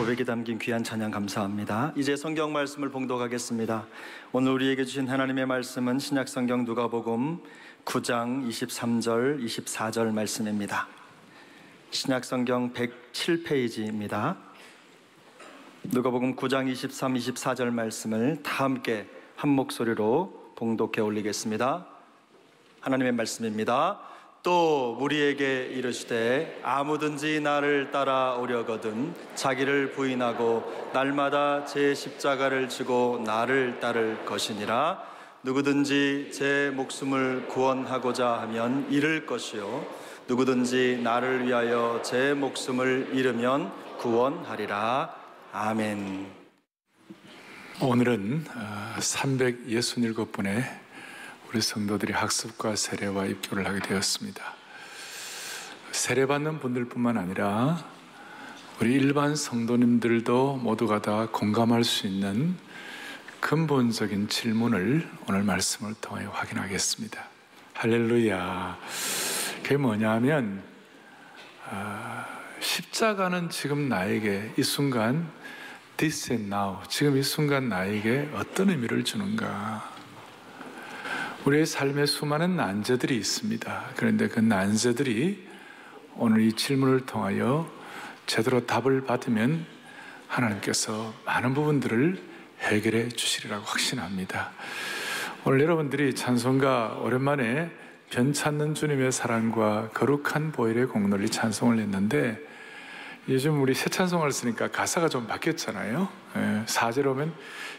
고백이 담긴 귀한 찬양 감사합니다. 이제 성경 말씀을 봉독하겠습니다. 오늘 우리에게 주신 하나님의 말씀은 신약성경 누가복음 9장 23절 24절 말씀입니다. 신약성경 107페이지입니다. 누가복음 9장 23, 24절 말씀을 다 함께 한 목소리로 봉독해 올리겠습니다. 하나님의 말씀입니다. 또 무리에게 이르시되 아무든지 나를 따라오려거든 자기를 부인하고 날마다 제 십자가를 지고 나를 따를 것이니라. 누구든지 제 목숨을 구원하고자 하면 잃을 것이요 누구든지 나를 위하여 제 목숨을 잃으면 구원하리라. 아멘. 오늘은 367분의 우리 성도들이 학습과 세례와 입교를 하게 되었습니다. 세례받는 분들뿐만 아니라 우리 일반 성도님들도 모두가 다 공감할 수 있는 근본적인 질문을 오늘 말씀을 통해 확인하겠습니다. 할렐루야. 그게 뭐냐면 십자가는 지금 나에게 이 순간 This and now, 지금 이 순간 나에게 어떤 의미를 주는가? 우리의 삶에 수많은 난제들이 있습니다. 그런데 그 난제들이 오늘 이 질문을 통하여 제대로 답을 받으면 하나님께서 많은 부분들을 해결해 주시리라고 확신합니다. 오늘 여러분들이 찬송가 오랜만에 변찮는 주님의 사랑과 거룩한 보혈의 공로를 찬송을 했는데, 요즘 우리 새 찬송을 쓰니까 가사가 좀 바뀌었잖아요. 4절 오면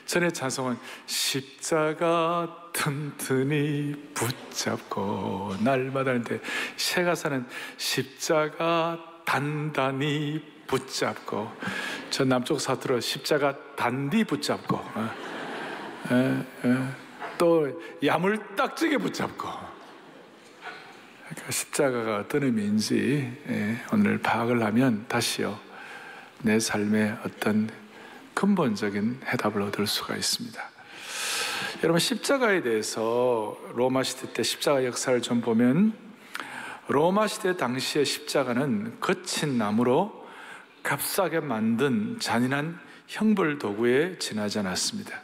전에 찬송은 십자가 튼튼히 붙잡고 날마다 하는데, 새 가사는 십자가 단단히 붙잡고, 저 남쪽 사투로 십자가 단디 붙잡고, 또 야물딱지게 붙잡고. 그러니까 십자가가 어떤 의미인지 오늘 파악을 하면 다시요 내 삶에 어떤 근본적인 해답을 얻을 수가 있습니다. 여러분, 십자가에 대해서 로마 시대 때 십자가 역사를 좀 보면, 로마 시대 당시의 십자가는 거친 나무로 값싸게 만든 잔인한 형벌 도구에 지나지 않았습니다.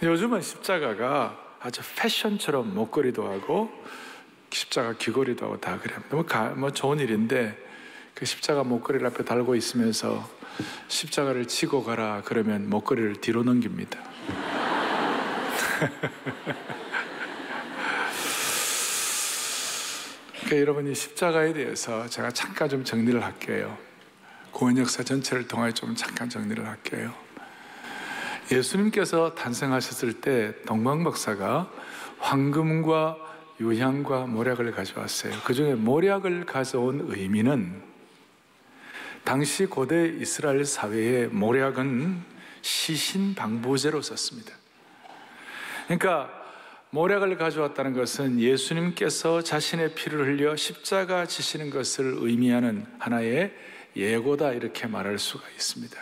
요즘은 십자가가 아주 패션처럼 목걸이도 하고 십자가 귀걸이도 하고 다 그래요. 너무 좋은 일인데, 그 십자가 목걸이를 앞에 달고 있으면서 십자가를 지고 가라 그러면 목걸이를 뒤로 넘깁니다. 그러니까 여러분, 이 십자가에 대해서 제가 잠깐 좀 정리를 할게요. 구원 역사 전체를 통해 좀 잠깐 정리를 할게요. 예수님께서 탄생하셨을 때 동방 박사가 황금과 유향과 모략을 가져왔어요. 그 중에 모략을 가져온 의미는, 당시 고대 이스라엘 사회에 모략은 시신방부제로 썼습니다. 그러니까 모략을 가져왔다는 것은 예수님께서 자신의 피를 흘려 십자가 지시는 것을 의미하는 하나의 예고다, 이렇게 말할 수가 있습니다.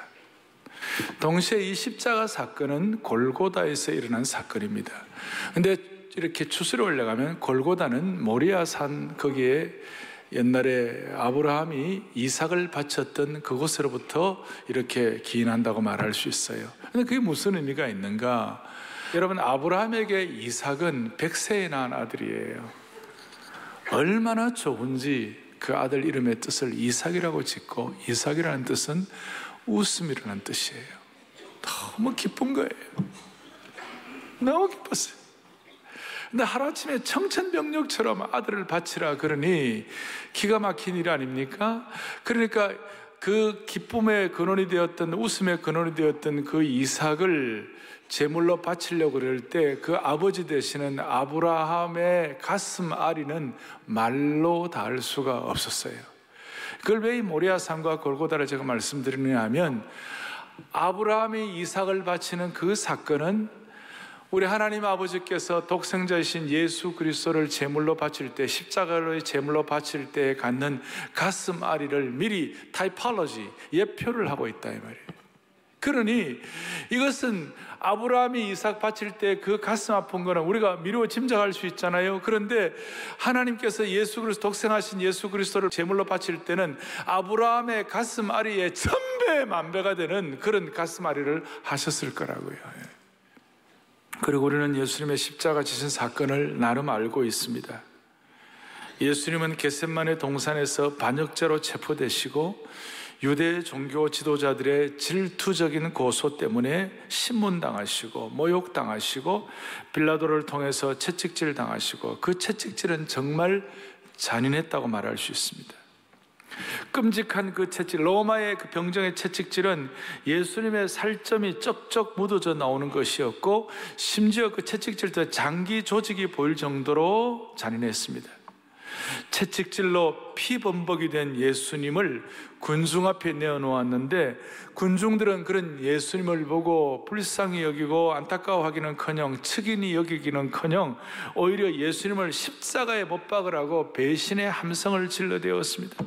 동시에 이 십자가 사건은 골고다에서 일어난 사건입니다. 그런데 이렇게 추수를 올라가면 골고다는 모리아산, 거기에 옛날에 아브라함이 이삭을 바쳤던 그곳으로부터 이렇게 기인한다고 말할 수 있어요. 그런데 그게 무슨 의미가 있는가? 여러분, 아브라함에게 이삭은 100세에 낳은 아들이에요. 얼마나 좋은지 그 아들 이름의 뜻을 이삭이라고 짓고, 이삭이라는 뜻은 웃음이라는 뜻이에요. 너무 기쁜 거예요. 너무 기뻤어요. 근데 하루아침에 청천벽력처럼 아들을 바치라 그러니 기가 막힌 일 아닙니까? 그러니까 그 기쁨의 근원이 되었던, 웃음의 근원이 되었던 그 이삭을 제물로 바치려고 그럴 때 그 아버지 되시는 아브라함의 가슴 아리는 말로 닿을 수가 없었어요. 그걸 왜 이 모리아산과 골고다를 제가 말씀드리느냐 하면, 아브라함이 이삭을 바치는 그 사건은 우리 하나님 아버지께서 독생자이신 예수 그리스도를 제물로 바칠 때, 십자가를 제물로 바칠 때 갖는 가슴 아리를 미리 타이폴로지, 예표를 하고 있다 이 말이에요. 그러니 이것은 아브라함이 이삭 바칠 때 그 가슴 아픈 거는 우리가 미루어 짐작할 수 있잖아요. 그런데 하나님께서 예수 그리스도, 독생하신 예수 그리스도를 제물로 바칠 때는 아브라함의 가슴 아리에 천배 만배가 되는 그런 가슴 아리를 하셨을 거라고요. 그리고 우리는 예수님의 십자가 지신 사건을 나름 알고 있습니다. 예수님은 겟세마네 동산에서 반역죄로 체포되시고 유대 종교 지도자들의 질투적인 고소 때문에 신문당하시고 모욕당하시고 빌라도를 통해서 채찍질 당하시고, 그 채찍질은 정말 잔인했다고 말할 수 있습니다. 끔찍한 그 채찍, 로마의 그 병정의 채찍질은 예수님의 살점이 쩍쩍 묻어져 나오는 것이었고, 심지어 그 채찍질도 장기 조직이 보일 정도로 잔인했습니다. 채찍질로 피범벅이 된 예수님을 군중 앞에 내어놓았는데, 군중들은 그런 예수님을 보고 불쌍히 여기고 안타까워하기는커녕 측은히 여기기는커녕 오히려 예수님을 십자가에 못 박으라고 배신의 함성을 질러대었습니다.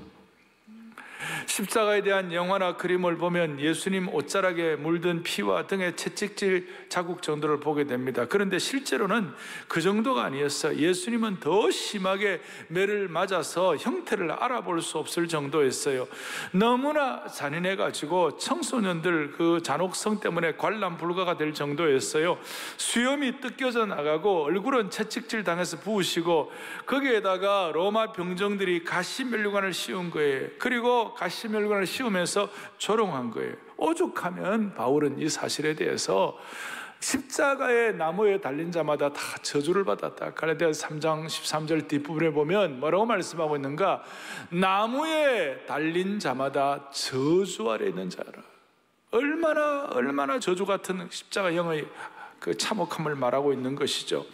십자가에 대한 영화나 그림을 보면 예수님 옷자락에 물든 피와 등의 채찍질 자국 정도를 보게 됩니다. 그런데 실제로는 그 정도가 아니었어요. 예수님은 더 심하게 매를 맞아서 형태를 알아볼 수 없을 정도였어요. 너무나 잔인해가지고 청소년들 그 잔혹성 때문에 관람 불가가 될 정도였어요. 수염이 뜯겨져 나가고 얼굴은 채찍질 당해서 부으시고, 거기에다가 로마 병정들이 가시면류관을 씌운 거예요. 그리고 가시면류관을 씌우면서 조롱한 거예요. 오죽하면 바울은 이 사실에 대해서 십자가의 나무에 달린 자마다 다 저주를 받았다. 갈라디아서 3장 13절 뒷부분에 보면 뭐라고 말씀하고 있는가? 나무에 달린 자마다 저주 아래 있는 자라. 얼마나 저주 같은 십자가형의 그 참혹함을 말하고 있는 것이죠.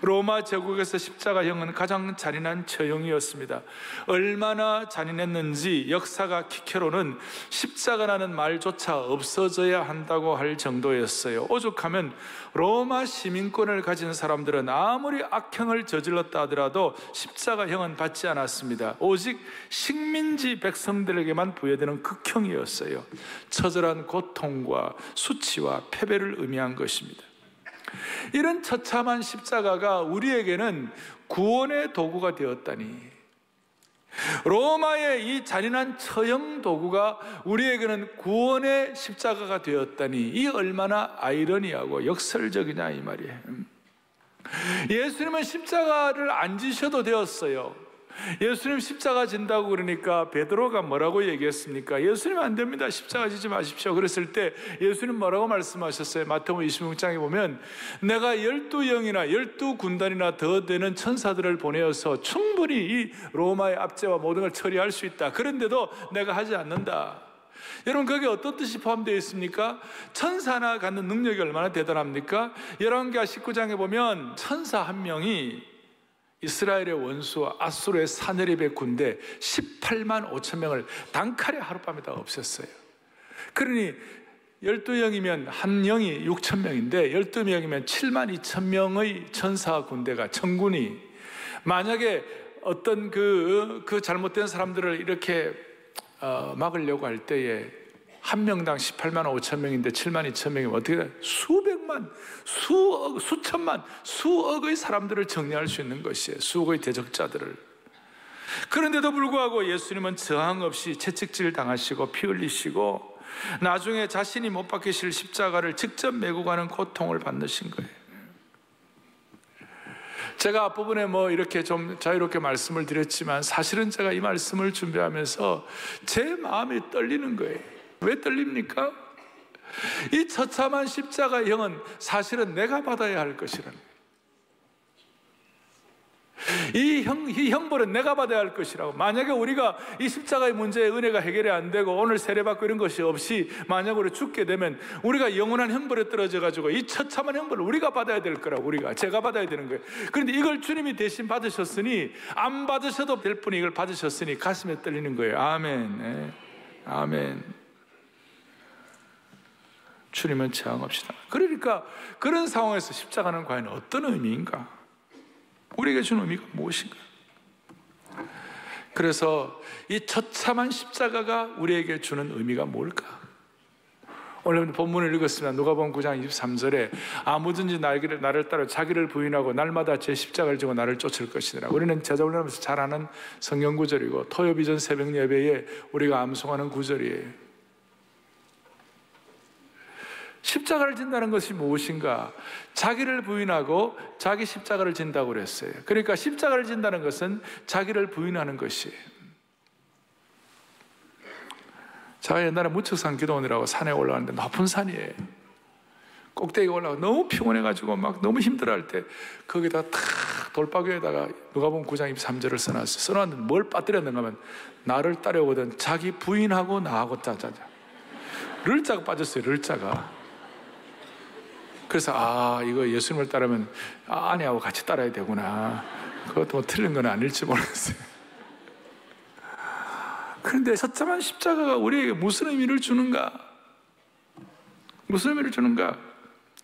로마 제국에서 십자가형은 가장 잔인한 처형이었습니다. 얼마나 잔인했는지 역사가 키켜로는 십자가라는 말조차 없어져야 한다고 할 정도였어요. 오죽하면 로마 시민권을 가진 사람들은 아무리 악행을 저질렀다 하더라도 십자가형은 받지 않았습니다. 오직 식민지 백성들에게만 부여되는 극형이었어요. 처절한 고통과 수치와 패배를 의미한 것입니다. 이런 처참한 십자가가 우리에게는 구원의 도구가 되었다니, 로마의 이 잔인한 처형 도구가 우리에게는 구원의 십자가가 되었다니, 이 얼마나 아이러니하고 역설적이냐 이 말이에요. 예수님은 십자가를 안 지셔도 되었어요. 예수님 십자가 진다고 그러니까 베드로가 뭐라고 얘기했습니까? 예수님 안 됩니다, 십자가 지지 마십시오. 그랬을 때 예수님 뭐라고 말씀하셨어요? 마태복음 26장에 보면 내가 12영이나 12군단이나 더 되는 천사들을 보내어서 충분히 이 로마의 압제와 모든 걸 처리할 수 있다. 그런데도 내가 하지 않는다. 여러분, 거기에 어떤 뜻이 포함되어 있습니까? 천사나 갖는 능력이 얼마나 대단합니까? 열왕기하 19장에 보면 천사 한 명이 이스라엘의 원수 아수르의 사내립의 군대 18만 5천 명을 단칼에 하룻밤에 다 없앴어요. 그러니 12영이면 한 영이 6천 명인데 12명이면 7만 2천 명의 천사 군대가, 천군이 만약에 어떤 그 잘못된 사람들을 이렇게 막으려고 할 때에 한 명당 18만 5천 명인데 7만 2천 명이면 어떻게 돼? 수백만, 수천만, 수억의 사람들을 정리할 수 있는 것이에요. 수억의 대적자들을. 그런데도 불구하고 예수님은 저항 없이 채찍질 당하시고 피 흘리시고 나중에 자신이 못 박히실 십자가를 직접 메고 가는 고통을 받으신 거예요. 제가 앞부분에 뭐 이렇게 좀 자유롭게 말씀을 드렸지만 사실은 제가 이 말씀을 준비하면서 제 마음이 떨리는 거예요. 왜 떨립니까? 이 처참한 십자가형은 사실은 내가 받아야 할 것이라는 거예요. 이 형벌은 내가 받아야 할 것이라고. 만약에 우리가 이 십자가의 문제의 은혜가 해결이 안 되고 오늘 세례받고 이런 것이 없이 만약 우리 죽게 되면 우리가 영원한 형벌에 떨어져 가지고 이 처참한 형벌을 우리가 받아야 될 거라고. 제가 받아야 되는 거예요. 그런데 이걸 주님이 대신 받으셨으니, 안 받으셔도 될 분이 이걸 받으셨으니 가슴에 떨리는 거예요. 아멘. 네. 아멘. 주님은 저항 없이 다. 그러니까 그런 상황에서 십자가는 과연 어떤 의미인가? 우리에게 주는 의미가 무엇인가? 그래서 이 처참한 십자가가 우리에게 주는 의미가 뭘까? 오늘 본문을 읽었습니다. 누가복음 9장 23절에 아무든지 나를 따라 자기를 부인하고 날마다 제 십자가를 지고 나를 쫓을 것이니라. 우리는 제자훈련하면서 잘 아는 성경 구절이고 토요일 이전 새벽 예배에 우리가 암송하는 구절이에요. 십자가를 진다는 것이 무엇인가? 자기를 부인하고 자기 십자가를 진다고 그랬어요. 그러니까 십자가를 진다는 것은 자기를 부인하는 것이에요. 제가 옛날에 무척산 기도원이라고 산에 올라가는데 높은 산이에요. 꼭대기에 올라가 너무 피곤해가지고 막 너무 힘들어할 때 거기다 탁 돌바위에다가 누가복음 9장 23절을 써놨어요. 써놨는데 뭘 빠뜨렸는가 하면 나를 따라오거든 자기 부인하고 나하고 짜자자 를자가 빠졌어요. 를자가. 그래서 이거 예수님을 따르면 아내하고 같이 따라야 되구나. 그것도 뭐 틀린 건 아닐지 모르겠어요. 그런데 처참한 십자가가 우리에게 무슨 의미를 주는가? 무슨 의미를 주는가?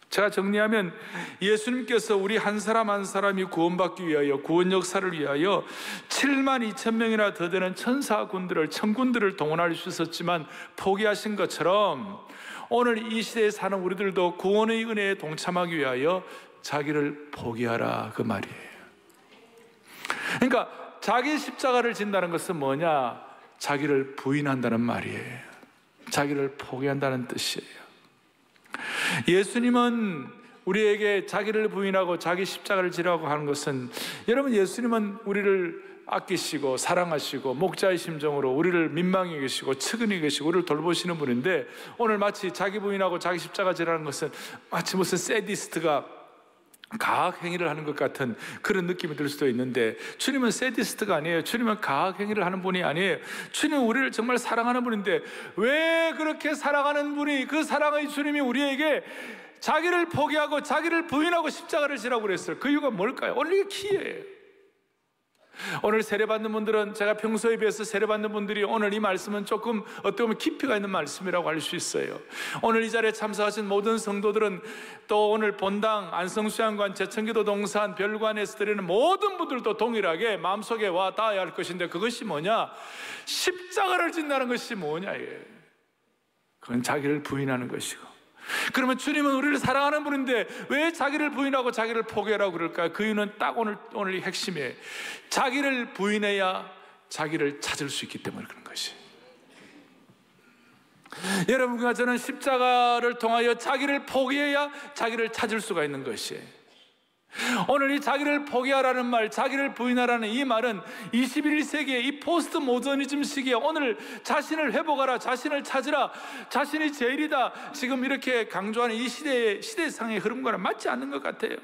제가 정리하면 예수님께서 우리 한 사람 한 사람이 구원받기 위하여 구원 역사를 위하여 7만 2천 명이나 더 되는 천사군들을 천군들을 동원할 수 있었지만 포기하신 것처럼 오늘 이 시대에 사는 우리들도 구원의 은혜에 동참하기 위하여 자기를 포기하라 그 말이에요. 그러니까 자기 십자가를 진다는 것은 뭐냐? 자기를 부인한다는 말이에요. 자기를 포기한다는 뜻이에요. 예수님은 우리에게 자기를 부인하고 자기 십자가를 지라고 하는 것은, 여러분, 예수님은 우리를 아끼시고 사랑하시고 목자의 심정으로 우리를 민망히 계시고 측은히 계시고 우리를 돌보시는 분인데, 오늘 마치 자기 부인하고 자기 십자가 지라는 것은 마치 무슨 세디스트가 가학 행위를 하는 것 같은 그런 느낌이 들 수도 있는데, 주님은 세디스트가 아니에요. 주님은 가학 행위를 하는 분이 아니에요. 주님은 우리를 정말 사랑하는 분인데, 왜 그렇게 사랑하는 분이, 그 사랑의 주님이 우리에게 자기를 포기하고 자기를 부인하고 십자가를 지라고 그랬어요? 그 이유가 뭘까요? 오늘 이게 키예요. 오늘 세례받는 분들은, 제가 평소에 비해서 세례받는 분들이 오늘 이 말씀은 조금 어떻게 보면 깊이가 있는 말씀이라고 할 수 있어요. 오늘 이 자리에 참석하신 모든 성도들은, 또 오늘 본당 안성수양관 제천기도 동산 별관에서 드리는 모든 분들도 동일하게 마음속에 와 닿아야 할 것인데, 그것이 뭐냐? 십자가를 진다는 것이 뭐냐? 그건 자기를 부인하는 것이고. 그러면 주님은 우리를 사랑하는 분인데 왜 자기를 부인하고 자기를 포기하라고 그럴까요? 그 이유는 딱 오늘 이 핵심이에요. 자기를 부인해야 자기를 찾을 수 있기 때문에 그런 것이. 여러분과 저는 십자가를 통하여 자기를 포기해야 자기를 찾을 수가 있는 것이에요. 오늘 이 자기를 포기하라는 말, 자기를 부인하라는 이 말은 21세기의 이 포스트 모더니즘 시기에 오늘 자신을 회복하라, 자신을 찾으라, 자신이 제일이다, 지금 이렇게 강조하는 이 시대상의 흐름과는 맞지 않는 것 같아요.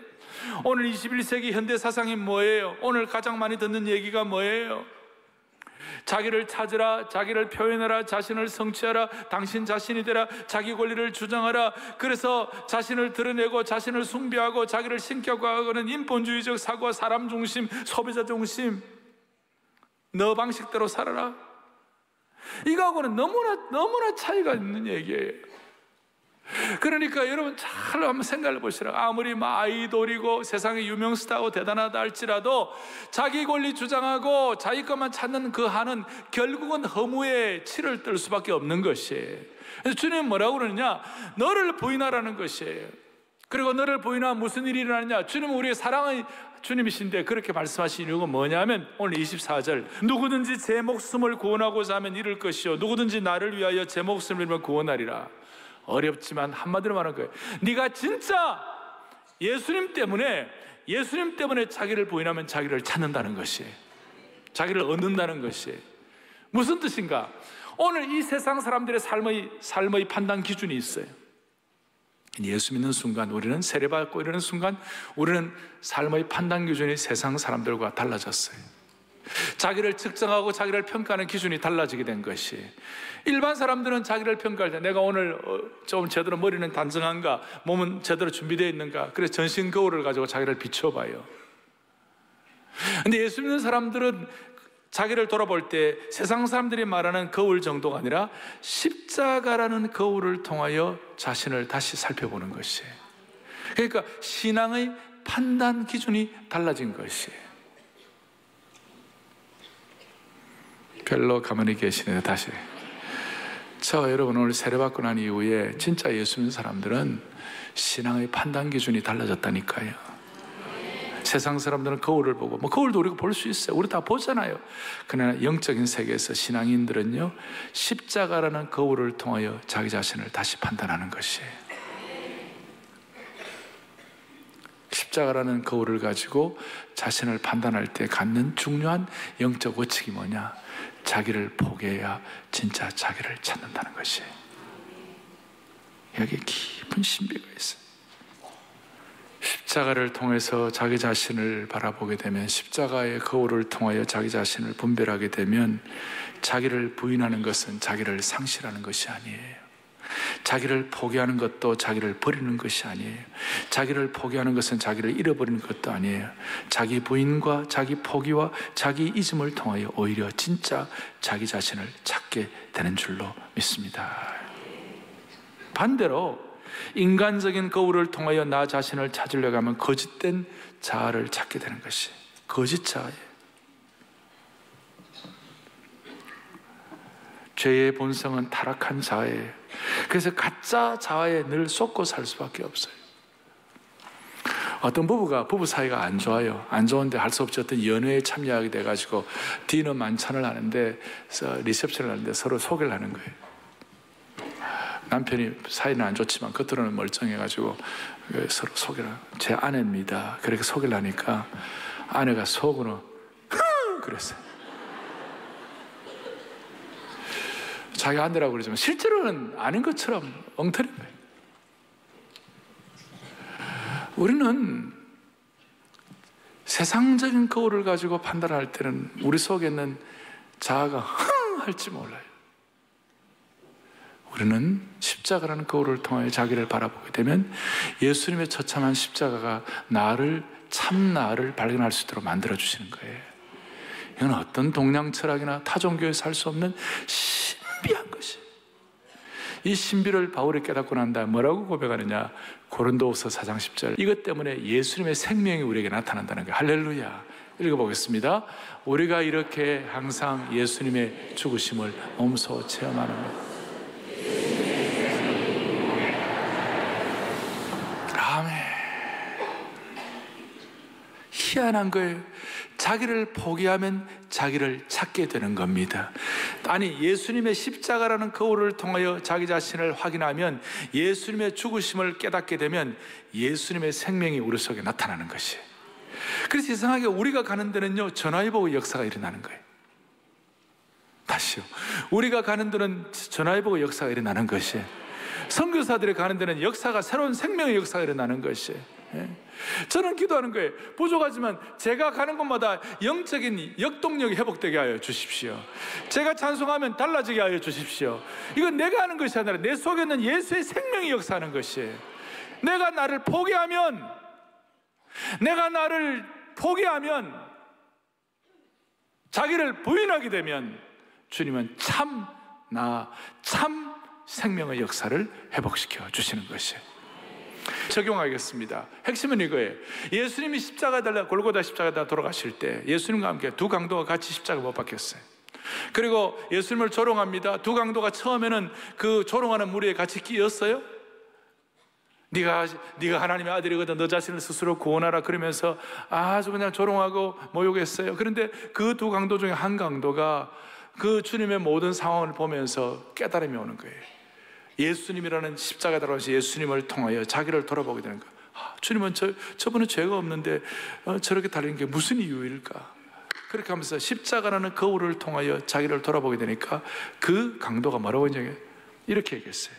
오늘 21세기 현대 사상이 뭐예요? 오늘 가장 많이 듣는 얘기가 뭐예요? 자기를 찾으라, 자기를 표현하라, 자신을 성취하라, 당신 자신이 되라, 자기 권리를 주장하라. 그래서 자신을 드러내고 자신을 숭배하고 자기를 신격화하고는 인본주의적 사고와 사람 중심, 소비자 중심, 너 방식대로 살아라. 이거하고는 너무나 차이가 있는 얘기예요. 그러니까 여러분 잘 한번 생각해 보시라. 아무리 아이돌이고 세상에 유명 스타고 대단하다 할지라도 자기 권리 주장하고 자기 것만 찾는 그 한은 결국은 허무에 치를 뜰 수밖에 없는 것이에요. 그래서 주님은 뭐라고 그러느냐? 너를 부인하라는 것이에요. 그리고 너를 부인하면 무슨 일이 일어나느냐? 주님은 우리의 사랑의 주님이신데 그렇게 말씀하신 이유가 뭐냐면 오늘 24절, 누구든지 제 목숨을 구원하고자 하면 잃을 것이요 누구든지 나를 위하여 제 목숨을 잃으면 구원하리라. 어렵지만 한마디로 말하는 거예요. 네가 진짜 예수님 때문에 자기를 부인하면 자기를 찾는다는 것이에요. 자기를 얻는다는 것이에요. 무슨 뜻인가? 오늘 이 세상 사람들의 삶의 판단 기준이 있어요. 예수 믿는 순간, 우리는 세례받고 이러는 순간 우리는 삶의 판단 기준이 세상 사람들과 달라졌어요. 자기를 측정하고 자기를 평가하는 기준이 달라지게 된 것이, 일반 사람들은 자기를 평가할 때 내가 오늘 좀 제대로 머리는 단정한가, 몸은 제대로 준비되어 있는가, 그래서 전신 거울을 가지고 자기를 비춰봐요. 근데 예수 믿는 사람들은 자기를 돌아볼 때 세상 사람들이 말하는 거울 정도가 아니라 십자가라는 거울을 통하여 자신을 다시 살펴보는 것이에요. 그러니까 신앙의 판단 기준이 달라진 것이에요. 별로 가만히 계시네요. 다시 자, 여러분, 오늘 세례받고 난 이후에 진짜 예수 믿는 사람들은 신앙의 판단 기준이 달라졌다니까요. 세상 사람들은 거울을 보고, 거울도 우리가 볼 수 있어요. 우리 다 보잖아요. 그러나 영적인 세계에서 신앙인들은요, 십자가라는 거울을 통하여 자기 자신을 다시 판단하는 것이에요. 십자가라는 거울을 가지고 자신을 판단할 때 갖는 중요한 영적 원칙이 뭐냐? 자기를 포기해야 진짜 자기를 찾는다는 것이에요. 여기에 깊은 신비가 있어요. 십자가를 통해서 자기 자신을 바라보게 되면, 십자가의 거울을 통하여 자기 자신을 분별하게 되면, 자기를 부인하는 것은 자기를 상실하는 것이 아니에요. 자기를 포기하는 것도 자기를 버리는 것이 아니에요. 자기를 포기하는 것은 자기를 잃어버리는 것도 아니에요. 자기 부인과 자기 포기와 자기 잊음을 통하여 오히려 진짜 자기 자신을 찾게 되는 줄로 믿습니다. 반대로 인간적인 거울을 통하여 나 자신을 찾으려고 하면 거짓된 자아를 찾게 되는 것이 거짓 자아예요. 죄의 본성은 타락한 자아예요. 그래서 가짜 자아에 늘 속고 살 수밖에 없어요. 어떤 부부 사이가 안 좋아요. 안 좋은데 할 수 없이 어떤 연회에 참여하게 돼가지고 디너 만찬을 하는데, 리셉션을 하는데 서로 소개를 하는 거예요. 남편이 사이는 안 좋지만 겉으로는 멀쩡해가지고 서로 소개를, 제 아내입니다. 그렇게 소개를 하니까 아내가 속으로 그랬어요. 자기 아내라고 그러지만 실제로는 아닌 것처럼 엉터리인 거예요. 우리는 세상적인 거울을 가지고 판단할 때는 우리 속에 있는 자아가 할지 몰라요. 우리는 십자가라는 거울을 통하여 자기를 바라보게 되면 예수님의 처참한 십자가가 참 나를 발견할 수 있도록 만들어주시는 거예요. 이건 어떤 동양 철학이나 타 종교에서 할 수 없는 신비한 것이. 이 신비를 바울이 깨닫고 난 다음 뭐라고 고백하느냐? 고린도후서 4장 10절. 이것 때문에 예수님의 생명이 우리에게 나타난다는 거예요. 할렐루야. 읽어보겠습니다. 우리가 이렇게 항상 예수님의 죽으심을 몸소 체험하는 것. 아멘. 희한한 거예요. 자기를 포기하면 자기를 찾게 되는 겁니다. 아니, 예수님의 십자가라는 거울을 통하여 자기 자신을 확인하면, 예수님의 죽으심을 깨닫게 되면 예수님의 생명이 우리 속에 나타나는 것이에요. 그래서 이상하게 우리가 가는 데는요, 전화위복의 역사가 일어나는 거예요. 다시요. 우리가 가는 데는 전화위복의 역사가 일어나는 것이에요. 선교사들이 가는 데는 역사가, 새로운 생명의 역사가 일어나는 것이에요. 저는 기도하는 거예요. 부족하지만 제가 가는 곳마다 영적인 역동력이 회복되게 하여 주십시오. 제가 찬송하면 달라지게 하여 주십시오. 이건 내가 하는 것이 아니라 내 속에 있는 예수의 생명이 역사하는 것이에요. 내가 나를 포기하면, 자기를 부인하게 되면 주님은 참 생명의 역사를 회복시켜 주시는 것이에요. 적용하겠습니다. 핵심은 이거예요. 예수님이 골고다 십자가에 돌아가실 때 예수님과 함께 두 강도가 같이 십자가에 못 박혔어요. 그리고 예수님을 조롱합니다. 두 강도가 처음에는 그 조롱하는 무리에 같이 끼었어요. 네가 하나님의 아들이거든 너 자신을 스스로 구원하라 그러면서 아주 그냥 조롱하고 모욕했어요. 그런데 그 두 강도 중에 한 강도가 그 주님의 모든 상황을 보면서 깨달음이 오는 거예요. 예수님이라는 십자가에 달아오신 예수님을 통하여 자기를 돌아보게 되는 거예요. 주님은 저분은 죄가 없는데 저렇게 달리는 게 무슨 이유일까? 그렇게 하면서 십자가라는 거울을 통하여 자기를 돌아보게 되니까 그 강도가 뭐라고 했냐면 이렇게 얘기했어요.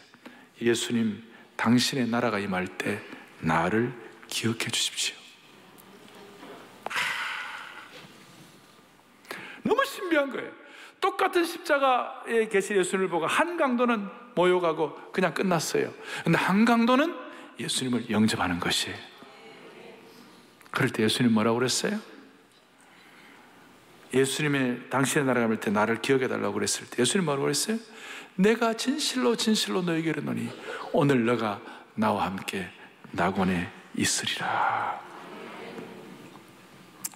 예수님, 당신의 나라가 임할 때 나를 기억해 주십시오. 너무 신비한 거예요. 똑같은 십자가에 계신 예수님을 보고 한 강도는 모욕하고 그냥 끝났어요. 근데 한 강도는 예수님을 영접하는 것이에요. 그럴 때 예수님 뭐라고 그랬어요? 예수님의 당신의 나라가 임할 때 나를 기억해 달라고 그랬을 때 예수님 뭐라고 그랬어요? 내가 진실로 너에게 이르노니 오늘 너가 나와 함께 낙원에 있으리라.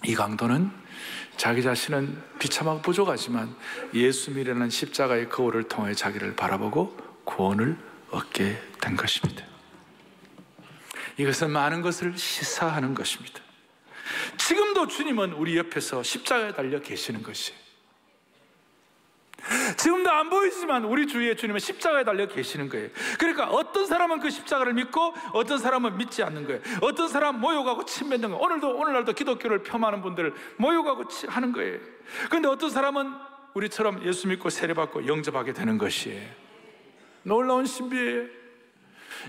이 강도는 자기 자신은 비참하고 부족하지만 예수님이라는 십자가의 거울을 통해 자기를 바라보고 구원을 얻게 된 것입니다. 이것은 많은 것을 시사하는 것입니다. 지금도 주님은 우리 옆에서 십자가에 달려 계시는 것이에요. 지금도 안 보이지만 우리 주위에 주님은 십자가에 달려 계시는 거예요. 그러니까 어떤 사람은 그 십자가를 믿고 어떤 사람은 믿지 않는 거예요. 어떤 사람은 모욕하고 침 뱉는 거예요. 오늘날도 기독교를 폄하하는 분들을 모욕하고 하는 거예요. 그런데 어떤 사람은 우리처럼 예수 믿고 세례받고 영접하게 되는 것이에요. 놀라운 신비예요.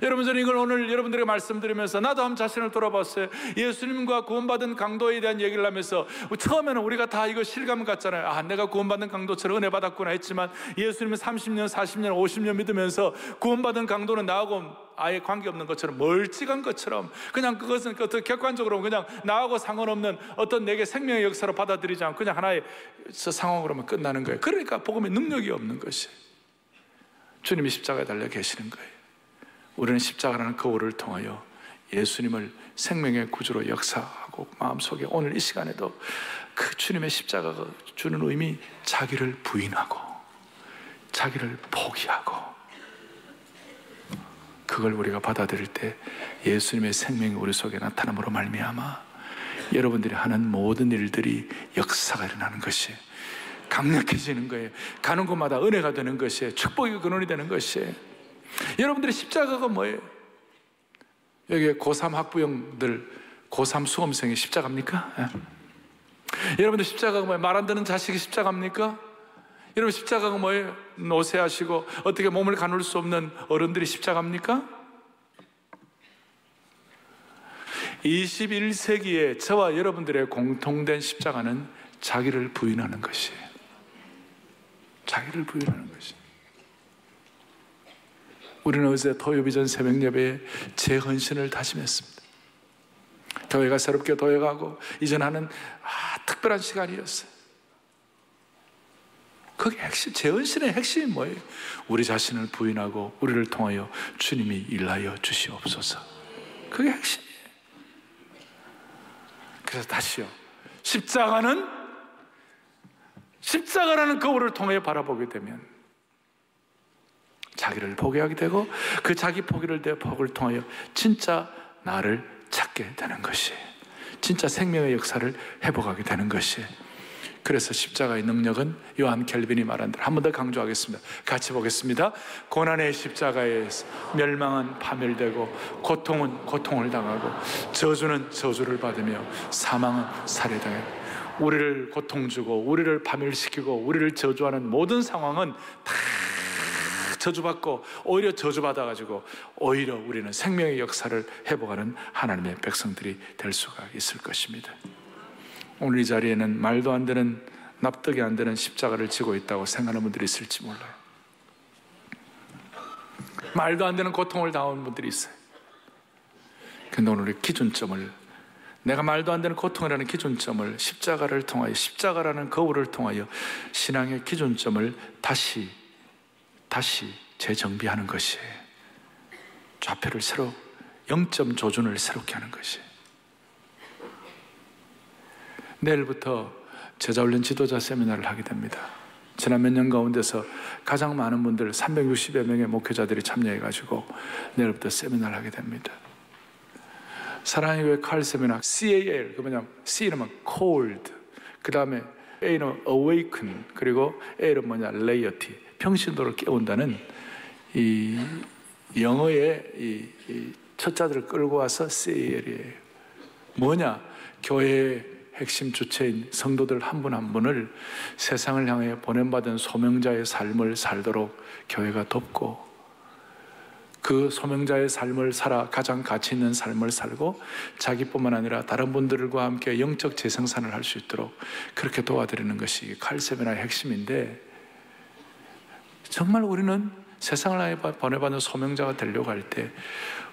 여러분, 저는 이걸 오늘 여러분들에게 말씀드리면서 나도 한번 자신을 돌아봤어요. 예수님과 구원받은 강도에 대한 얘기를 하면서 처음에는 우리가 다 이거 실감 같잖아요. 아, 내가 구원받은 강도처럼 은혜 받았구나 했지만 예수님은 30년, 40년, 50년 믿으면서 구원받은 강도는 나하고 아예 관계없는 것처럼, 멀찍한 것처럼, 그냥 그것은 객관적으로 그냥 나하고 상관없는 어떤 내게 생명의 역사로 받아들이지 않고 그냥 하나의 상황으로만 끝나는 거예요. 그러니까 복음의 능력이 없는 것이에요. 주님이 십자가에 달려 계시는 거예요. 우리는 십자가라는 거울을 통하여 예수님을 생명의 구주로 역사하고 마음속에 오늘 이 시간에도 그 주님의 십자가가 주는 의미, 자기를 부인하고 자기를 포기하고, 그걸 우리가 받아들일 때 예수님의 생명이 우리 속에 나타남으로 말미암아 여러분들이 하는 모든 일들이 역사가 일어나는 것이에요. 강력해지는 거예요. 가는 곳마다 은혜가 되는 것이에요. 축복의 근원이 되는 것이에요. 여러분들의 십자가가 뭐예요? 여기 고3 학부형들, 고3 수험생이 십자가입니까? 예? 여러분들 십자가가 뭐예요? 말 안 듣는 자식이 십자가입니까? 여러분 십자가가 뭐예요? 노쇠하시고 어떻게 몸을 가눌 수 없는 어른들이 십자가입니까? 21세기에 저와 여러분들의 공통된 십자가는 자기를 부인하는 것이에요. 자기를 부인하는 것이에요. 우리는 어제 토요비전 새벽 예배에 제 헌신을 다짐했습니다. 교회가 새롭게 도약하고 이전하는 특별한 시간이었어요. 그게 핵심, 제 헌신의 핵심이 뭐예요? 우리 자신을 부인하고 우리를 통하여 주님이 일하여 주시옵소서. 그게 핵심이에요. 그래서 다시요, 십자가라는 거울을 통해 바라보게 되면 자기를 포기하게 되고, 그 자기 포기를 통하여 진짜 나를 찾게 되는 것이에요. 진짜 생명의 역사를 회복하게 되는 것이에요. 그래서 십자가의 능력은 요한 켈빈이 말한 대로 한 번 더 강조하겠습니다. 같이 보겠습니다. 고난의 십자가에 멸망은 파멸되고 고통은 고통을 당하고 저주는 저주를 받으며 사망은 살해당해. 우리를 고통 주고 우리를 파멸시키고 우리를 저주하는 모든 상황은 다 저주받고 오히려 저주받아가지고 오히려 우리는 생명의 역사를 회복하는 하나님의 백성들이 될 수가 있을 것입니다. 오늘 이 자리에는 말도 안 되는, 납득이 안 되는 십자가를 지고 있다고 생각하는 분들이 있을지 몰라요. 말도 안 되는 고통을 당하는 분들이 있어요. 그런데 오늘의 기준점을, 내가 말도 안 되는 고통이라는 기준점을 십자가를 통하여, 십자가라는 거울을 통하여 신앙의 기준점을 다시 재정비하는 것이에요. 좌표를 새로, 0점 조준을 새롭게 하는 것이에요. 내일부터 제자훈련 지도자 세미나를 하게 됩니다. 지난 몇 년 가운데서 가장 많은 분들, 360여 명의 목회자들이 참여해가지고 내일부터 세미나를 하게 됩니다. 사랑의 교회 칼 세미나, CAL, 그 뭐냐, C는 cold, 그 다음에 A는 awaken, 그리고 L은 뭐냐, laity, 평신도를 깨운다는 이 영어의 이 첫자들을 끌고 와서 CAL이에요. 뭐냐, 교회의 핵심 주체인 성도들 한 분 한 분을 세상을 향해 보냄받은 소명자의 삶을 살도록 교회가 돕고, 그 소명자의 삶을 살아 가장 가치 있는 삶을 살고 자기뿐만 아니라 다른 분들과 함께 영적 재생산을 할 수 있도록 그렇게 도와드리는 것이 칼 세미나의 핵심인데, 정말 우리는 세상을 향해 보내받는 소명자가 되려고 할 때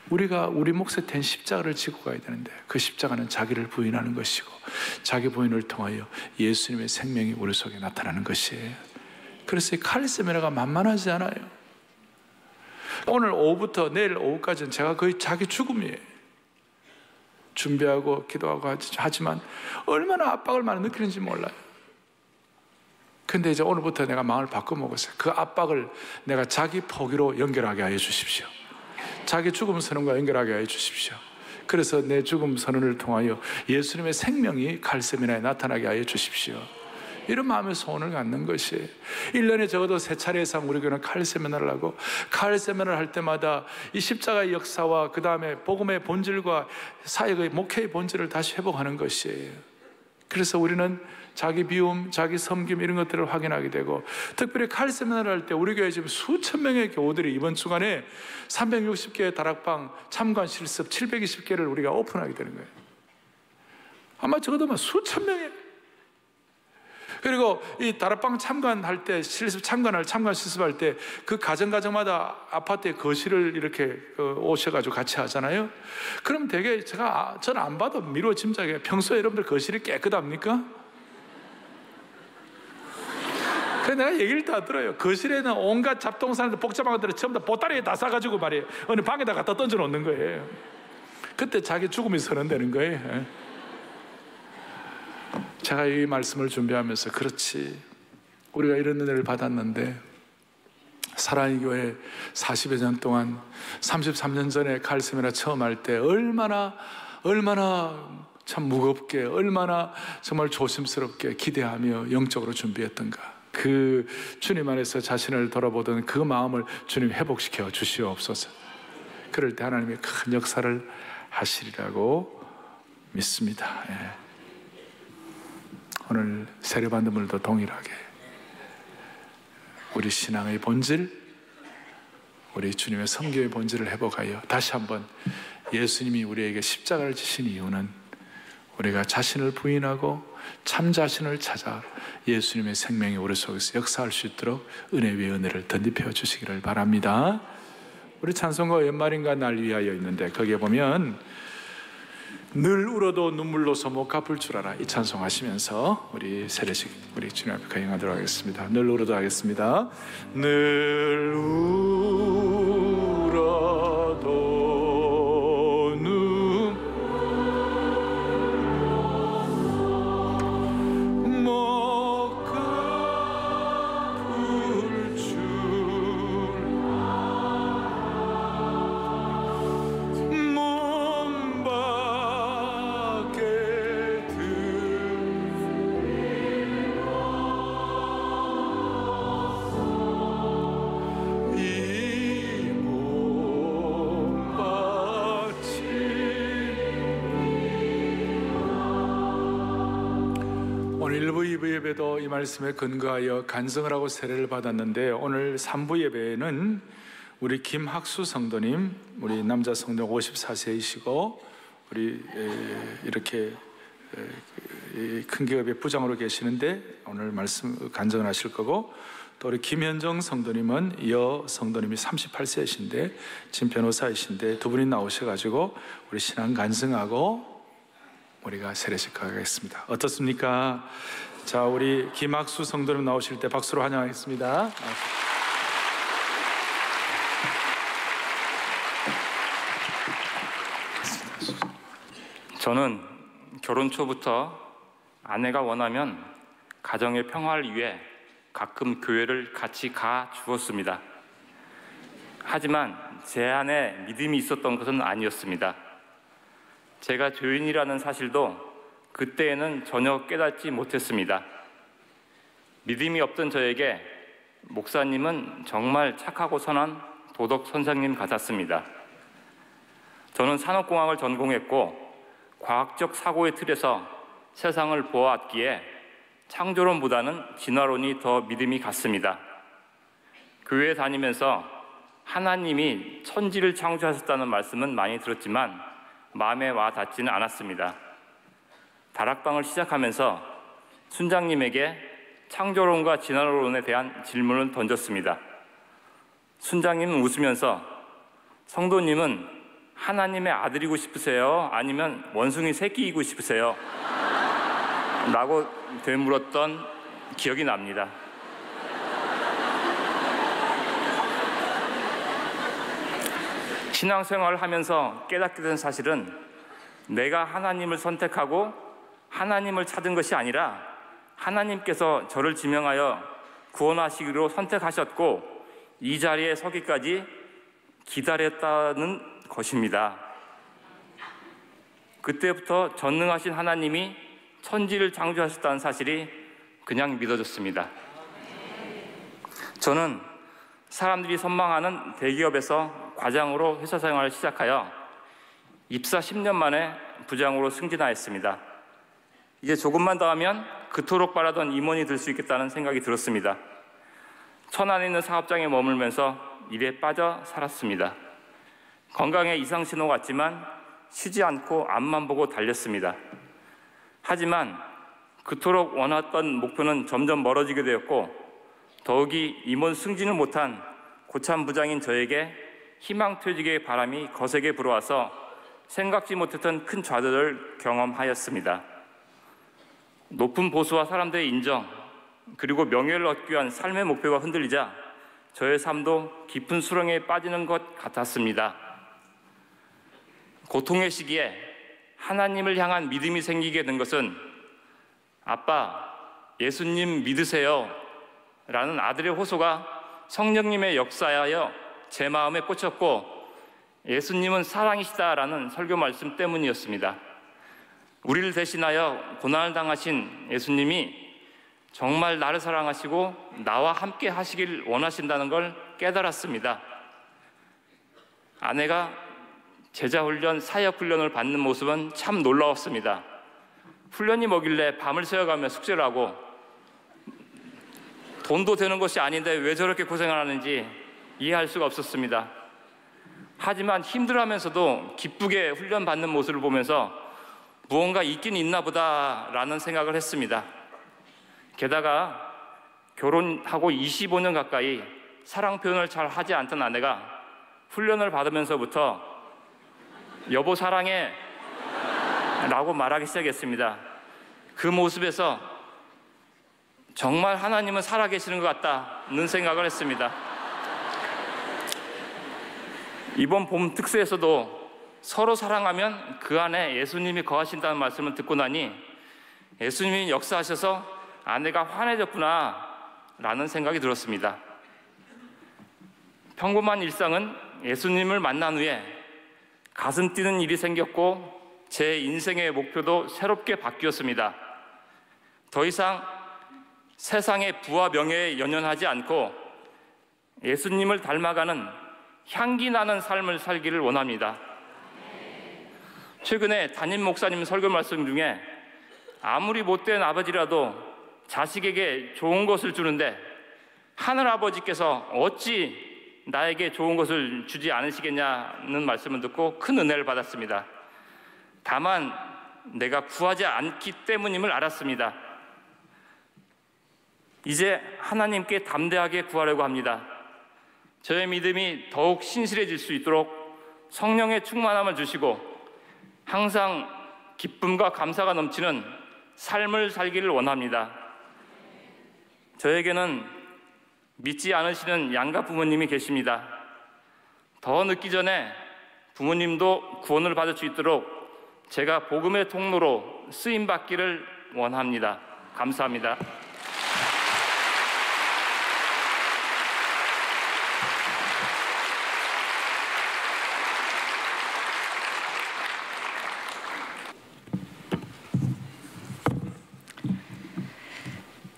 우리가 우리 몫에 댄 십자가를 지고 가야 되는데, 그 십자가는 자기를 부인하는 것이고 자기 부인을 통하여 예수님의 생명이 우리 속에 나타나는 것이에요. 그래서 이 칼 세미나가 만만하지 않아요. 오늘 오후부터 내일 오후까지는 제가 거의 자기 죽음이에요. 준비하고 기도하고 하지만 얼마나 압박을 많이 느끼는지 몰라요. 근데 이제 오늘부터 내가 마음을 바꿔먹었어요. 그 압박을 내가 자기 포기로 연결하게 하여 주십시오. 자기 죽음 선언과 연결하게 하여 주십시오. 그래서 내 죽음 선언을 통하여 예수님의 생명이 갈세미나에 나타나게 하여 주십시오. 이런 마음의 소원을 갖는 것이 1년에 적어도 3차례 이상 우리 교회는 칼 세미나를 하고, 칼 세미나를 할 때마다 이 십자가의 역사와 그 다음에 복음의 본질과 사역의 목회의 본질을 다시 회복하는 것이에요. 그래서 우리는 자기 비움, 자기 섬김 이런 것들을 확인하게 되고, 특별히 칼 세미나를 할 때 우리 교회 지금 수천 명의 교우들이 이번 주간에 360개의 다락방 참관 실습 720개를 우리가 오픈하게 되는 거예요. 아마 적어도 수천 명의. 그리고 이 다락방 참관할 때 참관 실습할 때 그 가정마다 아파트에 거실을 이렇게 오셔가지고 같이 하잖아요. 그럼 되게 저는 안 봐도 미루어 짐작해요. 평소에 여러분들 거실이 깨끗합니까? 그래서 내가 얘기를 다 들어요. 거실에는 온갖 잡동사니들 복잡한 것들을 전부 다 보따리에 다 싸가지고 말이에요, 어느 방에다 갖다 던져 놓는 거예요. 그때 자기 죽음이 선언되는 거예요. 제가 이 말씀을 준비하면서, 그렇지, 우리가 이런 은혜를 받았는데 사랑의 교회 40여 년 동안 33년 전에 칼세미나 처음 할 때 얼마나 참 무겁게, 얼마나 정말 조심스럽게 기대하며 영적으로 준비했던가. 그 주님 안에서 자신을 돌아보던 그 마음을 주님 회복시켜 주시옵소서. 그럴 때 하나님이 큰 역사를 하시리라고 믿습니다. 오늘 세례받는 분들도 동일하게 우리 신앙의 본질, 우리 주님의 성교의 본질을 회복하여 다시 한번 예수님이 우리에게 십자가를 지신 이유는 우리가 자신을 부인하고 참 자신을 찾아 예수님의 생명이 우리 속에서 역사할 수 있도록 은혜 위에 은혜를 덧입혀 주시기를 바랍니다. 우리 찬송가 연말인가 날 위하여 있는데, 거기에 보면 늘 울어도 눈물로서 못 갚을 줄 알아, 이 찬송 하시면서 우리 세례식 우리 주님 앞에 거행하도록 하겠습니다. 늘 울어도 하겠습니다. 늘 울어도 못 갚을 줄 예배도 이 말씀에 근거하여 간증을 하고 세례를 받았는데, 오늘 3부 예배에는 우리 김학수 성도님, 우리 남자 성도 54세이시고 우리 이렇게 큰 기업의 부장으로 계시는데 오늘 말씀 간증을 하실 거고, 또 우리 김현정 성도님은 여 성도님이 38세이신데 지금 변호사이신데 두 분이 나오셔가지고 우리 신앙 간증하고 우리가 세례식 가겠습니다. 어떻습니까? 자, 우리 김학수 성도님 나오실 때 박수로 환영하겠습니다. 저는 결혼 초부터 아내가 원하면 가정의 평화를 위해 가끔 교회를 같이 가 주었습니다. 하지만 제 안에 믿음이 있었던 것은 아니었습니다. 제가 죄인이라는 사실도 그때에는 전혀 깨닫지 못했습니다. 믿음이 없던 저에게 목사님은 정말 착하고 선한 도덕 선생님 같았습니다. 저는 산업공학을 전공했고 과학적 사고의 틀에서 세상을 보아왔기에 창조론보다는 진화론이 더 믿음이 갔습니다. 교회에 다니면서 하나님이 천지를 창조하셨다는 말씀은 많이 들었지만 마음에 와 닿지는 않았습니다. 다락방을 시작하면서 순장님에게 창조론과 진화론에 대한 질문을 던졌습니다. 순장님은 웃으면서 성도님은 하나님의 아들이고 싶으세요? 아니면 원숭이 새끼이고 싶으세요? 라고 되물었던 기억이 납니다. 신앙생활을 하면서 깨닫게 된 사실은 내가 하나님을 선택하고 하나님을 찾은 것이 아니라 하나님께서 저를 지명하여 구원하시기로 선택하셨고 이 자리에 서기까지 기다렸다는 것입니다. 그때부터 전능하신 하나님이 천지를 창조하셨다는 사실이 그냥 믿어졌습니다. 저는 사람들이 선망하는 대기업에서 과장으로 회사 생활을 시작하여 입사 10년 만에 부장으로 승진하였습니다. 이제 조금만 더 하면 그토록 바라던 임원이 될 수 있겠다는 생각이 들었습니다. 천안에 있는 사업장에 머물면서 일에 빠져 살았습니다. 건강에 이상 신호가 왔지만 쉬지 않고 앞만 보고 달렸습니다. 하지만 그토록 원했던 목표는 점점 멀어지게 되었고 더욱이 임원 승진을 못한 고참 부장인 저에게 희망퇴직의 바람이 거세게 불어와서 생각지 못했던 큰 좌절을 경험하였습니다. 높은 보수와 사람들의 인정, 그리고 명예를 얻기 위한 삶의 목표가 흔들리자 저의 삶도 깊은 수렁에 빠지는 것 같았습니다. 고통의 시기에 하나님을 향한 믿음이 생기게 된 것은 아빠, 예수님 믿으세요 라는 아들의 호소가 성령님의 역사하여 제 마음에 꽂혔고 예수님은 사랑이시다라는 설교 말씀 때문이었습니다. 우리를 대신하여 고난을 당하신 예수님이 정말 나를 사랑하시고 나와 함께 하시길 원하신다는 걸 깨달았습니다. 아내가 제자훈련, 사역훈련을 받는 모습은 참 놀라웠습니다. 훈련이 뭐길래 밤을 새워가며 숙제를 하고 돈도 되는 것이 아닌데 왜 저렇게 고생을 하는지 이해할 수가 없었습니다. 하지만 힘들어하면서도 기쁘게 훈련받는 모습을 보면서 무언가 있긴 있나 보다라는 생각을 했습니다. 게다가 결혼하고 25년 가까이 사랑 표현을 잘 하지 않던 아내가 훈련을 받으면서부터 여보 사랑해 라고 말하기 시작했습니다. 그 모습에서 정말 하나님은 살아계시는 것 같다는 생각을 했습니다. 이번 봄 특세에서도 서로 사랑하면 그 안에 예수님이 거하신다는 말씀을 듣고 나니 예수님이 역사하셔서 아내가 환해졌구나 라는 생각이 들었습니다. 평범한 일상은 예수님을 만난 후에 가슴 뛰는 일이 생겼고 제 인생의 목표도 새롭게 바뀌었습니다. 더 이상 세상의 부와 명예에 연연하지 않고 예수님을 닮아가는 향기 나는 삶을 살기를 원합니다. 최근에 담임 목사님 설교 말씀 중에 아무리 못된 아버지라도 자식에게 좋은 것을 주는데 하늘 아버지께서 어찌 나에게 좋은 것을 주지 않으시겠냐는 말씀을 듣고 큰 은혜를 받았습니다. 다만 내가 구하지 않기 때문임을 알았습니다. 이제 하나님께 담대하게 구하려고 합니다. 저의 믿음이 더욱 신실해질 수 있도록 성령의 충만함을 주시고 항상 기쁨과 감사가 넘치는 삶을 살기를 원합니다. 저에게는 믿지 않으시는 양가 부모님이 계십니다. 더 늦기 전에 부모님도 구원을 받을 수 있도록 제가 복음의 통로로 쓰임받기를 원합니다. 감사합니다.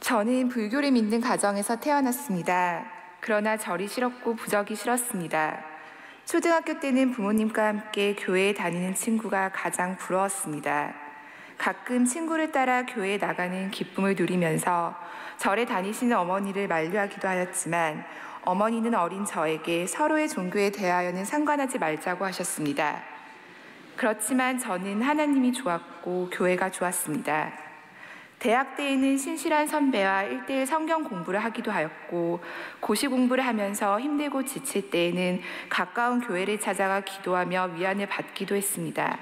저는 불교를 믿는 가정에서 태어났습니다. 그러나 절이 싫었고 부적이 싫었습니다. 초등학교 때는 부모님과 함께 교회에 다니는 친구가 가장 부러웠습니다. 가끔 친구를 따라 교회에 나가는 기쁨을 누리면서 절에 다니시는 어머니를 만류하기도 하였지만 어머니는 어린 저에게 서로의 종교에 대하여는 상관하지 말자고 하셨습니다. 그렇지만 저는 하나님이 좋았고 교회가 좋았습니다. 대학 때에는 신실한 선배와 1:1 성경 공부를 하기도 하였고 고시 공부를 하면서 힘들고 지칠 때에는 가까운 교회를 찾아가 기도하며 위안을 받기도 했습니다.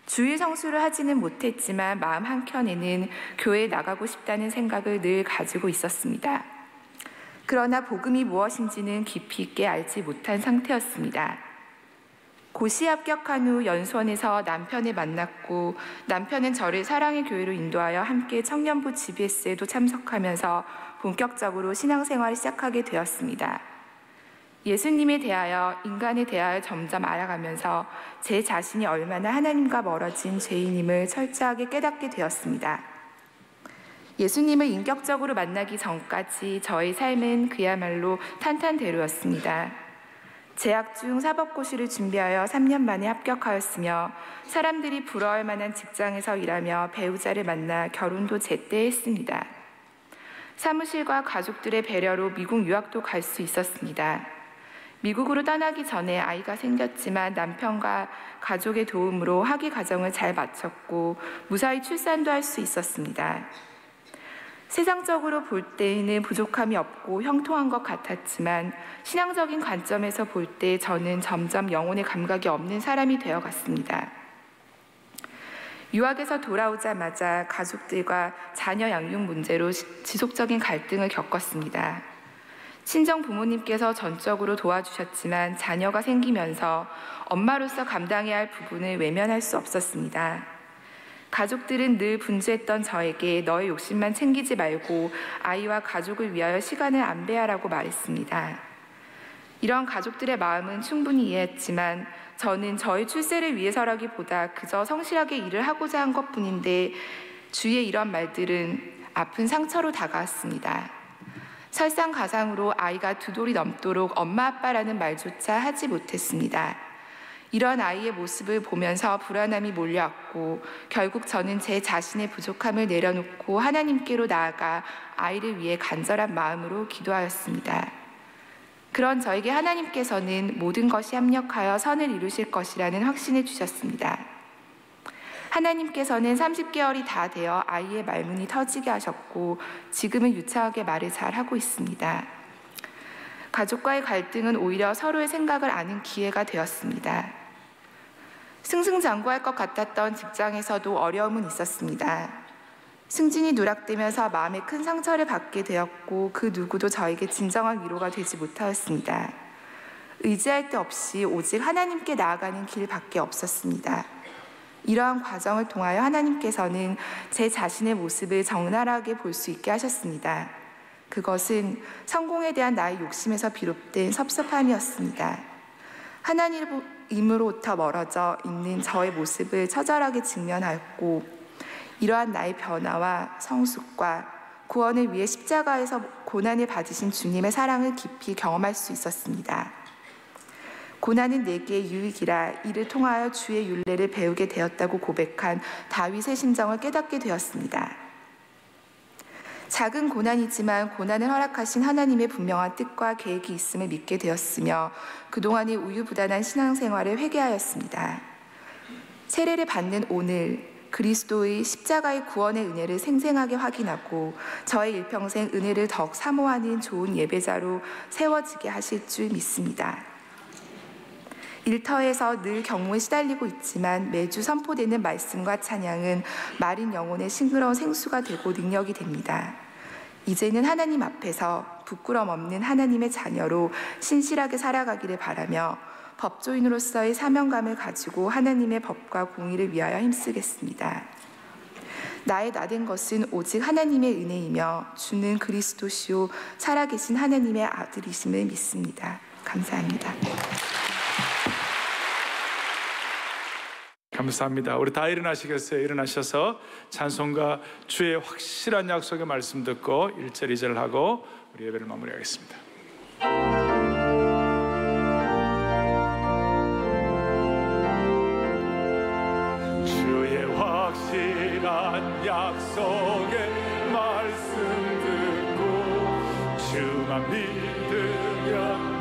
주일 성수를 하지는 못했지만 마음 한켠에는 교회에 나가고 싶다는 생각을 늘 가지고 있었습니다. 그러나 복음이 무엇인지는 깊이 있게 알지 못한 상태였습니다. 고시 합격한 후 연수원에서 남편을 만났고 남편은 저를 사랑의 교회로 인도하여 함께 청년부 GBS에도 참석하면서 본격적으로 신앙생활을 시작하게 되었습니다. 예수님에 대하여, 인간에 대하여 점점 알아가면서 제 자신이 얼마나 하나님과 멀어진 죄인임을 철저하게 깨닫게 되었습니다. 예수님을 인격적으로 만나기 전까지 저의 삶은 그야말로 탄탄대로였습니다. 재학 중 사법고시를 준비하여 3년 만에 합격하였으며 사람들이 부러워할 만한 직장에서 일하며 배우자를 만나 결혼도 제때 했습니다. 사무실과 가족들의 배려로 미국 유학도 갈 수 있었습니다. 미국으로 떠나기 전에 아이가 생겼지만 남편과 가족의 도움으로 학위 과정을 잘 마쳤고 무사히 출산도 할 수 있었습니다. 세상적으로 볼 때에는 부족함이 없고 형통한 것 같았지만 신앙적인 관점에서 볼 때 저는 점점 영혼의 감각이 없는 사람이 되어갔습니다. 유학에서 돌아오자마자 가족들과 자녀 양육 문제로 지속적인 갈등을 겪었습니다. 친정 부모님께서 전적으로 도와주셨지만 자녀가 생기면서 엄마로서 감당해야 할 부분을 외면할 수 없었습니다. 가족들은 늘 분주했던 저에게 너의 욕심만 챙기지 말고 아이와 가족을 위하여 시간을 안배하라고 말했습니다. 이런 가족들의 마음은 충분히 이해했지만 저는 저의 출세를 위해서라기보다 그저 성실하게 일을 하고자 한 것뿐인데 주위의 이런 말들은 아픈 상처로 다가왔습니다. 설상가상으로 아이가 2돌이 넘도록 엄마 아빠라는 말조차 하지 못했습니다. 이런 아이의 모습을 보면서 불안함이 몰려왔고 결국 저는 제 자신의 부족함을 내려놓고 하나님께로 나아가 아이를 위해 간절한 마음으로 기도하였습니다. 그런 저에게 하나님께서는 모든 것이 합력하여 선을 이루실 것이라는 확신을 주셨습니다. 하나님께서는 30개월이 다 되어 아이의 말문이 터지게 하셨고 지금은 유창하게 말을 잘하고 있습니다. 가족과의 갈등은 오히려 서로의 생각을 아는 기회가 되었습니다. 승승장구할 것 같았던 직장에서도 어려움은 있었습니다. 승진이 누락되면서 마음에 큰 상처를 받게 되었고 그 누구도 저에게 진정한 위로가 되지 못하였습니다. 의지할 데 없이 오직 하나님께 나아가는 길밖에 없었습니다. 이러한 과정을 통하여 하나님께서는 제 자신의 모습을 적나라하게 볼 수 있게 하셨습니다. 그것은 성공에 대한 나의 욕심에서 비롯된 섭섭함이었습니다. 하나님으로부터 멀어져 있는 저의 모습을 처절하게 직면하였고 이러한 나의 변화와 성숙과 구원을 위해 십자가에서 고난을 받으신 주님의 사랑을 깊이 경험할 수 있었습니다. 고난은 내게 유익이라 이를 통하여 주의 율례를 배우게 되었다고 고백한 다윗의 심정을 깨닫게 되었습니다. 작은 고난이지만 고난을 허락하신 하나님의 분명한 뜻과 계획이 있음을 믿게 되었으며 그동안의 우유부단한 신앙생활을 회개하였습니다. 세례를 받는 오늘 그리스도의 십자가의 구원의 은혜를 생생하게 확인하고 저의 일평생 은혜를 더욱 사모하는 좋은 예배자로 세워지게 하실 줄 믿습니다. 일터에서 늘 경무에 시달리고 있지만 매주 선포되는 말씀과 찬양은 마린 영혼의 싱그러운 생수가 되고 능력이 됩니다. 이제는 하나님 앞에서 부끄럼 없는 하나님의 자녀로 신실하게 살아가기를 바라며 법조인으로서의 사명감을 가지고 하나님의 법과 공의를 위하여 힘쓰겠습니다. 나의 나된 것은 오직 하나님의 은혜이며 주는 그리스도시요 살아계신 하나님의 아들이심을 믿습니다. 감사합니다. 감사합니다. 우리 다 일어나시겠어요? 일어나셔서 찬송가 주의 확실한 약속의 말씀 듣고 1절 2절을 하고 우리 예배를 마무리하겠습니다. 주의 확실한 약속의 말씀 듣고 주만 믿으면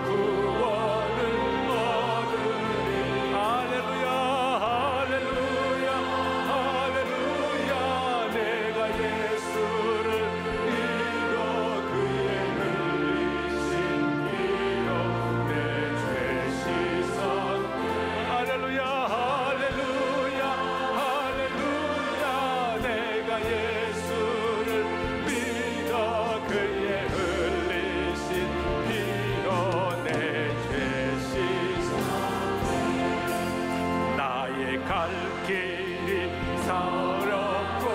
예수를 믿어 그의 흘리신 피로 어렵고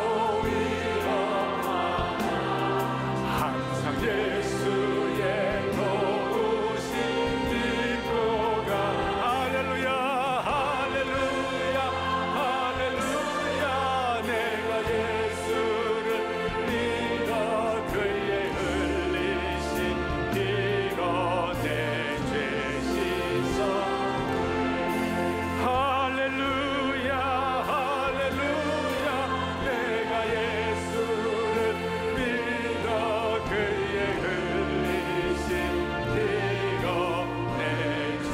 위험하나 항상 예수의 도우심 믿고 가. 할렐루야 할렐루야 할렐루야. 내가 예수를 믿어 그의 흘리신 이거 내 죄 씻어. 할렐루야 할렐루야. 내가 예수를 믿어 그의 흘리신 이거 내 죄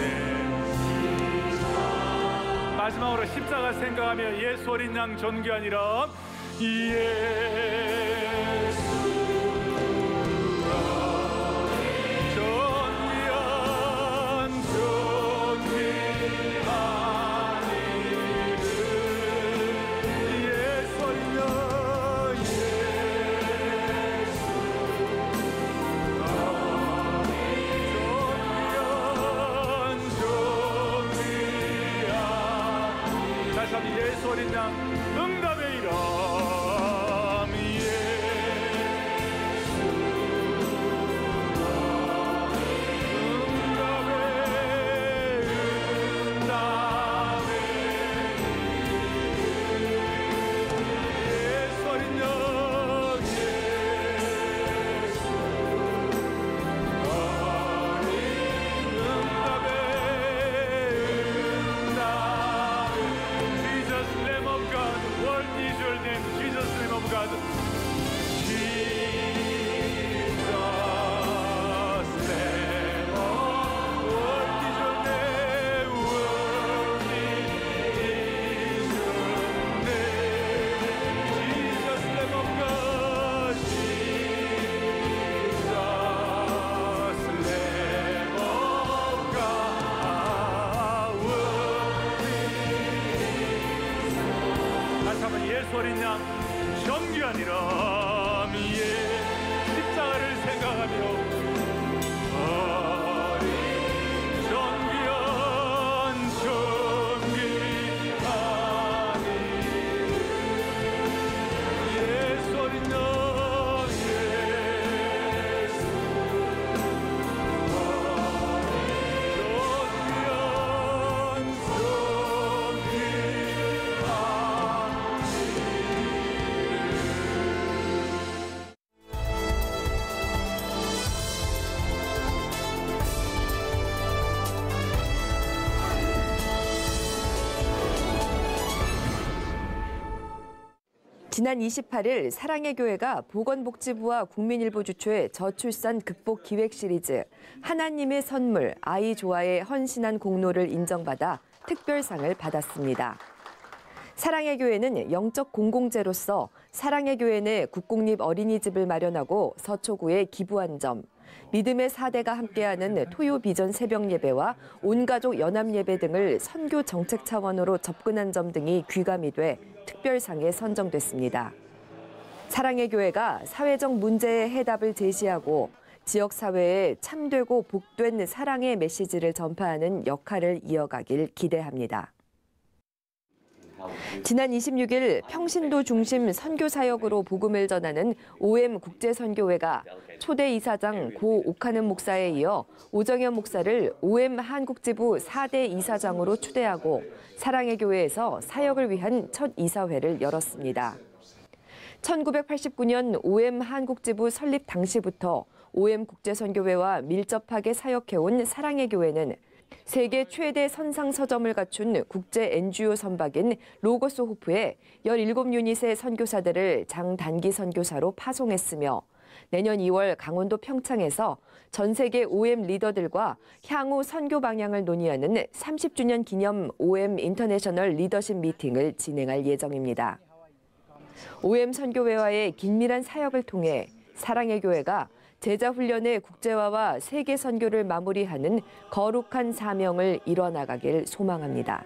씻어. 마지막으로 십자가 생각하며 예수 어린 양 존귀하니라. 예수 존귀한 존귀하니를. 예수 어린 양 예수 존귀한 다시 한번 예수 어린 양 응답의 이름. 예수 어린 양 존귀한 이름. 십자가를 생각하며 어린 존귀한 존귀한 이름. 예수 어린 양 예수 지난 28일 사랑의 교회가 보건복지부와 국민일보 주최 저출산 극복 기획 시리즈 하나님의 선물 아이 조아의 헌신한 공로를 인정받아 특별상을 받았습니다. 사랑의 교회는 영적 공공재로서 사랑의 교회 내 국공립 어린이집을 마련하고 서초구에 기부한 점, 믿음의 4대가 함께하는 토요 비전 새벽 예배와 온가족 연합 예배 등을 선교 정책 차원으로 접근한 점 등이 귀감이 돼 특별상에 선정됐습니다. 사랑의 교회가 사회적 문제의 해답을 제시하고 지역 사회에 참되고 복된 사랑의 메시지를 전파하는 역할을 이어가길 기대합니다. 지난 26일 평신도 중심 선교 사역으로 복음을 전하는 OM 국제선교회가 초대 이사장 고 옥하는 목사에 이어 오정현 목사를 OM 한국지부 4대 이사장으로 추대하고 사랑의 교회에서 사역을 위한 첫 이사회를 열었습니다. 1989년 OM 한국지부 설립 당시부터 OM 국제선교회와 밀접하게 사역해온 사랑의 교회는 세계 최대 선상 서점을 갖춘 국제 NGO 선박인 로고스 호프에 17유닛의 선교사들을 장단기 선교사로 파송했으며 내년 2월 강원도 평창에서 전 세계 OM 리더들과 향후 선교 방향을 논의하는 30주년 기념 OM 인터내셔널 리더십 미팅을 진행할 예정입니다. OM 선교회와의 긴밀한 사역을 통해 사랑의 교회가 제자 훈련의 국제화와 세계 선교를 마무리하는 거룩한 사명을 이뤄나가길 소망합니다.